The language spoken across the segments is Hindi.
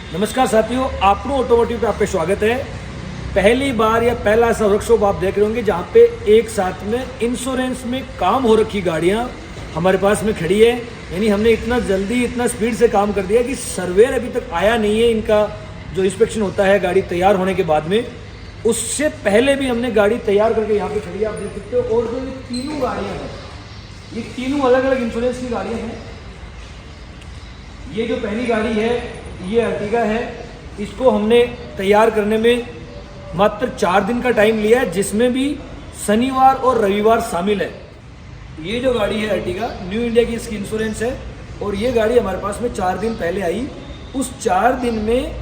नमस्कार साथियों, आपनो ऑटोमोटिव पे आपका स्वागत है। पहली बार या पहला ऐसा वर्कशॉप आप देख रहे होंगे जहाँ पे एक साथ में इंश्योरेंस में काम हो रखी गाड़ियाँ हमारे पास में खड़ी है। यानी हमने इतना जल्दी इतना स्पीड से काम कर दिया कि सर्वेयर अभी तक आया नहीं है। इनका जो इंस्पेक्शन होता है गाड़ी तैयार होने के बाद में, उससे पहले भी हमने गाड़ी तैयार करके यहाँ पे खड़ी है, आप देख सकते हो। और जो ये तीनों गाड़ियाँ हैं, ये तीनों अलग अलग इंश्योरेंस की गाड़ियाँ हैं। ये जो पहली गाड़ी है ये अर्टिगा है। इसको हमने तैयार करने में मात्र 4 दिन का टाइम लिया है, जिसमें भी शनिवार और रविवार शामिल है। ये जो गाड़ी है अर्टिगा, न्यू इंडिया की इसकी इंश्योरेंस है और ये गाड़ी हमारे पास में 4 दिन पहले आई। उस 4 दिन में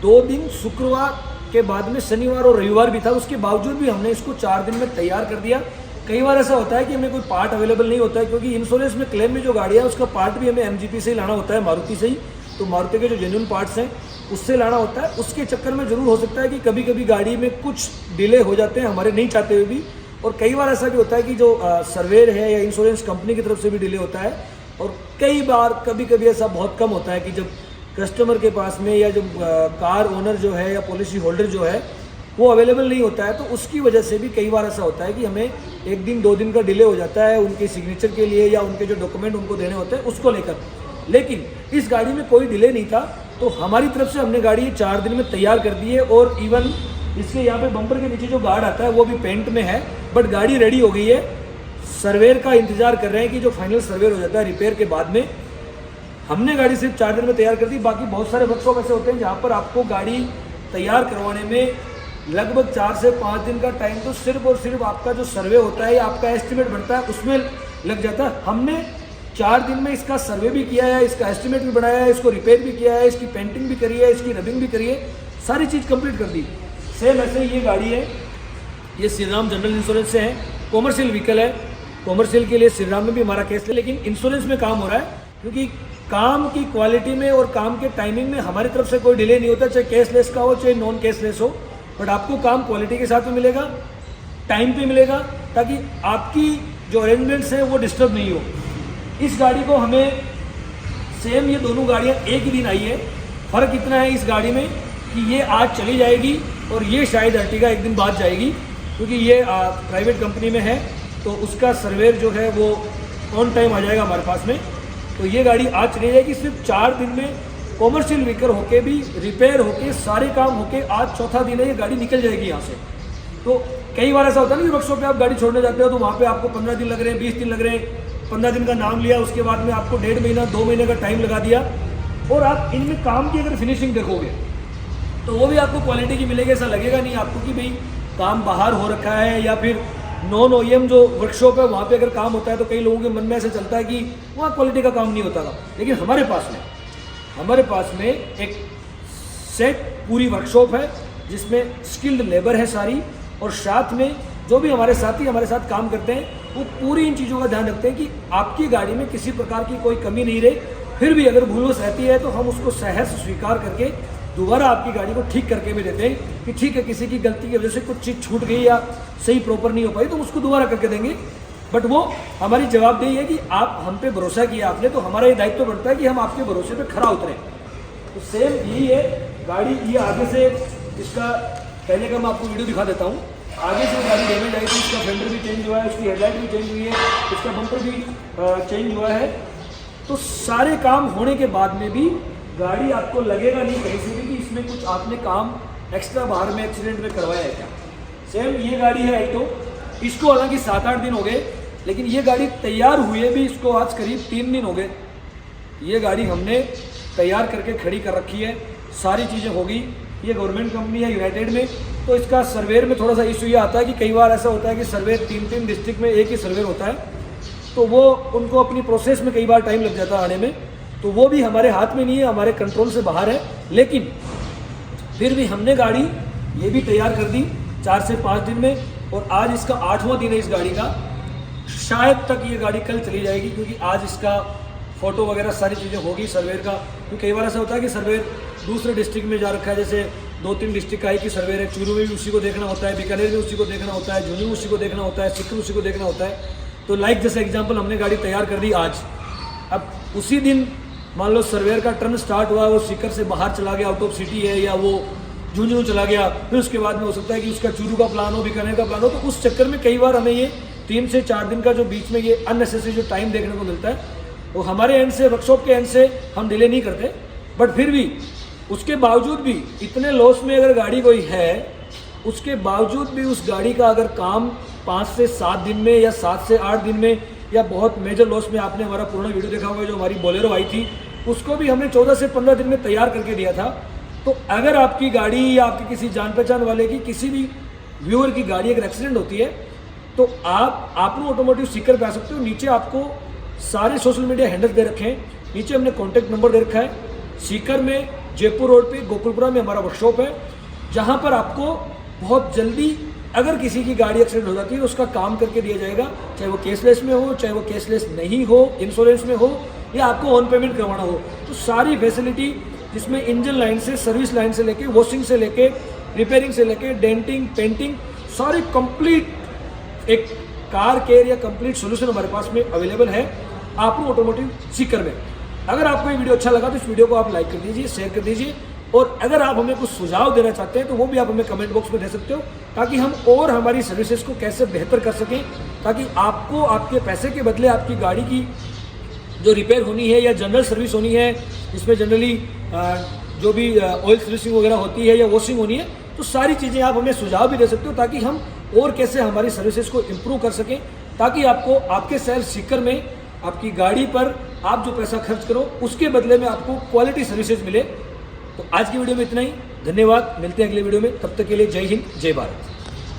2 दिन शुक्रवार के बाद में शनिवार और रविवार भी था, उसके बावजूद भी हमने इसको 4 दिन में तैयार कर दिया। कई बार ऐसा होता है कि हमें कोई पार्ट अवेलेबल नहीं होता है, क्योंकि इंश्योरेंस में क्लेम में जो गाड़ियाँ है उसका पार्ट भी हमें एमजीपी से ही लाना होता है, मारुति से ही। तो मारुति के जो जेन्युइन पार्ट्स हैं उससे लाना होता है। उसके चक्कर में ज़रूर हो सकता है कि कभी कभी गाड़ी में कुछ डिले हो जाते हैं, हमारे नहीं चाहते हुए भी। और कई बार ऐसा भी होता है कि जो सर्वेयर है या इंश्योरेंस कंपनी की तरफ से भी डिले होता है। और कई बार कभी कभी ऐसा बहुत कम होता है कि जब कस्टमर के पास में या जब कार ओनर जो है या पॉलिसी होल्डर जो है वो अवेलेबल नहीं होता है, तो उसकी वजह से भी कई बार ऐसा होता है कि हमें 1 दिन 2 दिन का डिले हो जाता है उनके सिग्नेचर के लिए या उनके जो डॉक्यूमेंट उनको देने होते हैं उसको लेकर। लेकिन इस गाड़ी में कोई डिले नहीं था, तो हमारी तरफ से हमने गाड़ी 4 दिन में तैयार कर दी है। और इवन इसके यहाँ पे बम्पर के नीचे जो गार्ड आता है वो भी पेंट में है, बट गाड़ी रेडी हो गई है। सर्वेयर का इंतजार कर रहे हैं कि जो फाइनल सर्वेयर हो जाता है रिपेयर के बाद में। हमने गाड़ी सिर्फ 4 दिन में तैयार कर दी। बाकी बहुत सारे वर्कशॉप ऐसे होते हैं जहाँ पर आपको गाड़ी तैयार करवाने में लगभग 4 से 5 दिन का टाइम तो सिर्फ और सिर्फ आपका जो सर्वे होता है या आपका एस्टिमेट बनता है उसमें लग जाता है। हमने 4 दिन में इसका सर्वे भी किया है, इसका एस्टिमेट भी बनाया है, इसको रिपेयर भी किया है, इसकी पेंटिंग भी करी है, इसकी रबिंग भी करी है, सारी चीज़ कंप्लीट कर दी। सेम ऐसे ये गाड़ी है, ये श्री राम जनरल इंश्योरेंस से है, कॉमर्शियल व्हीकल है। कॉमर्शियल के लिए श्री राम में भी हमारा केस है, लेकिन इंश्योरेंस में काम हो रहा है क्योंकि काम की क्वालिटी में और काम के टाइमिंग में हमारी तरफ से कोई डिले नहीं होता, चाहे कैशलेस का हो चाहे नॉन कैशलेस हो। बट आपको काम क्वालिटी के साथ में मिलेगा, टाइम पे मिलेगा, ताकि आपकी जो अरेंजमेंट्स हैं वो डिस्टर्ब नहीं हो। इस गाड़ी को हमें सेम ये दोनों गाड़ियाँ एक ही दिन आई है। फ़र्क इतना है इस गाड़ी में कि ये आज चली जाएगी और ये शायद अर्टिगा एक दिन बाद जाएगी, क्योंकि ये प्राइवेट कंपनी में है तो उसका सर्वेयर जो है वो ऑन टाइम आ जाएगा हमारे पास में। तो ये गाड़ी आज चली जाएगी। सिर्फ 4 दिन में कॉमर्शियल व्हीकल होके भी रिपेयर होके सारे काम होके आज चौथा दिन है, ये गाड़ी निकल जाएगी यहाँ से। तो कई बार ऐसा होता है ना कि वर्कशॉप पे आप गाड़ी छोड़ने जाते हो तो वहाँ पे आपको 15 दिन लग रहे हैं, 20 दिन लग रहे हैं। 15 दिन का नाम लिया, उसके बाद में आपको 1.5 महीना 2 महीने का टाइम लगा दिया। और आप इनमें काम की अगर फिनिशिंग देखोगे तो वो भी आपको क्वालिटी की मिलेगी। ऐसा लगेगा नहीं आपको कि भाई काम बाहर हो रखा है, या फिर नॉन ओईएम जो वर्कशॉप है वहाँ पे अगर काम होता है तो कई लोगों के मन में ऐसा चलता है कि वहाँ क्वालिटी का काम नहीं होता था। लेकिन हमारे पास में एक सेट पूरी वर्कशॉप है जिसमें स्किल्ड लेबर है सारी, और साथ में जो भी हमारे साथी हमारे साथ काम करते हैं वो पूरी इन चीज़ों का ध्यान रखते हैं कि आपकी गाड़ी में किसी प्रकार की कोई कमी नहीं रहे। फिर भी अगर भूलवश रहती है तो हम उसको सहर्ष स्वीकार करके दोबारा आपकी गाड़ी को ठीक करके भी देते हैं कि ठीक है, किसी की गलती की वजह से कुछ चीज़ छूट गई या सही प्रॉपर नहीं हो पाई तो उसको दोबारा करके देंगे। बट वो हमारी जवाबदेही है कि आप हम पे भरोसा किया आपने, तो हमारा ये दायित्व बनता है कि हम आपके भरोसे पे खरा उतरें। तो सेम यही है गाड़ी। ये आगे से इसका पहले का मैं आपको वीडियो दिखा देता हूँ। आगे से गाड़ी डैमेज आई थी, इसका फेंडर भी चेंज हुआ है, उसकी हेडलाइट भी चेंज हुई है, इसका बम्पर भी चेंज हुआ है। तो सारे काम होने के बाद में भी गाड़ी आपको लगेगा नहीं कहीं से भी कि इसमें कुछ आपने काम एक्स्ट्रा बाहर में एक्सीडेंट में करवाया है क्या। सेम ये गाड़ी है अल्टो, इसको हालांकि 7-8 दिन हो गए, लेकिन ये गाड़ी तैयार हुए भी इसको आज करीब 3 दिन हो गए। ये गाड़ी हमने तैयार करके खड़ी कर रखी है, सारी चीज़ें हो गई। ये गवर्नमेंट कंपनी है यूनाइटेड में, तो इसका सर्वेयर में थोड़ा सा इशू ये आता है कि कई बार ऐसा होता है कि सर्वेयर 3-3 डिस्ट्रिक्ट में एक ही सर्वेयर होता है, तो वो उनको अपनी प्रोसेस में कई बार टाइम लग जाता है आने में। तो वो भी हमारे हाथ में नहीं है, हमारे कंट्रोल से बाहर है। लेकिन फिर भी हमने गाड़ी ये भी तैयार कर दी 4 से 5 दिन में, और आज इसका 8वां दिन है इस गाड़ी का। शायद तक ये गाड़ी कल चली जाएगी, क्योंकि आज इसका फ़ोटो वगैरह सारी चीज़ें होगी सर्वेयर का। क्योंकि कई बार ऐसा होता है कि सर्वेयर दूसरे डिस्ट्रिक्ट में जा रखा है, जैसे 2-3 डिस्ट्रिक्ट का ही कि सर्वेयर है। चूरू में भी उसी को देखना होता है, बीकानेर में उसी को देखना होता है, झुंझुनू उसी को देखना होता है, सिक्किम उसी को देखना होता है। तो लाइक जैसे एग्जाम्पल हमने गाड़ी तैयार कर दी आज, अब उसी दिन मान लो सर्वेयर का टर्न स्टार्ट हुआ, वो सीकर से बाहर चला गया, आउट ऑफ सिटी है, या वो झुंझुनू चला गया, फिर उसके बाद में हो सकता है कि उसका चूरू का प्लान हो, बीकानेर का प्लान हो, तो उस चक्कर में कई बार हमें ये 3 से 4 दिन का जो बीच में ये अननेसेसरी जो टाइम देखने को मिलता है, वो हमारे एंड से, वर्कशॉप के एंड से हम डिले नहीं करते। बट फिर भी उसके बावजूद भी इतने लॉस में अगर गाड़ी कोई है, उसके बावजूद भी उस गाड़ी का अगर काम 5 से 7 दिन में या 7 से 8 दिन में, या बहुत मेजर लॉस में, आपने हमारा पुराना वीडियो देखा होगा जो हमारी बोलेरो आई थी, उसको भी हमने 14 से 15 दिन में तैयार करके दिया था। तो अगर आपकी गाड़ी या आपकी किसी जान पहचान वाले की, किसी भी व्यूअर की गाड़ी अगर एक्सीडेंट होती है, तो आप आपनो ऑटोमोटिव सीकर पे आ सकते हो। नीचे आपको सारे सोशल मीडिया हैंडल दे रखे हैं, नीचे हमने कॉन्टैक्ट नंबर दे रखा है। सीकर में जयपुर रोड पे गोकुलपुरा में हमारा वर्कशॉप है, जहाँ पर आपको बहुत जल्दी अगर किसी की गाड़ी एक्सीडेंट हो जाती है तो उसका काम करके दिया जाएगा, चाहे वो केसलेस में हो, चाहे वो केसलेस नहीं हो, इंश्योरेंस में हो, या आपको ऑन पेमेंट करवाना हो। तो सारी फैसिलिटी जिसमें इंजन लाइन से, सर्विस लाइन से लेके, वॉशिंग से लेके, रिपेयरिंग से लेके, डेंटिंग, पेंटिंग, सारी कंप्लीट एक कार केयर या कंप्लीट सोल्यूशन हमारे पास में अवेलेबल है आपनो ऑटोमोटिव सीकर में। अगर आपको ये वीडियो अच्छा लगा तो इस वीडियो को आप लाइक कर दीजिए, शेयर कर दीजिए, और अगर आप हमें कुछ सुझाव देना चाहते हैं तो वो भी आप हमें कमेंट बॉक्स में दे सकते हो, ताकि हम और हमारी सर्विसेज को कैसे बेहतर कर सकें, ताकि आपको आपके पैसे के बदले आपकी गाड़ी की जो रिपेयर होनी है या जनरल सर्विस होनी है, जिसमें जनरली जो भी ऑयल सर्विसिंग वगैरह होती है या वॉशिंग होनी है, तो सारी चीज़ें आप हमें सुझाव भी दे सकते हो, ताकि हम और कैसे हमारी सर्विसेज को इम्प्रूव कर सकें, ताकि आपको आपके शहर सीकर में आपकी गाड़ी पर आप जो पैसा खर्च करो उसके बदले में आपको क्वालिटी सर्विसेज मिले। तो आज की वीडियो में इतना ही, धन्यवाद, मिलते हैं अगले वीडियो में, तब तक के लिए जय हिंद, जय भारत।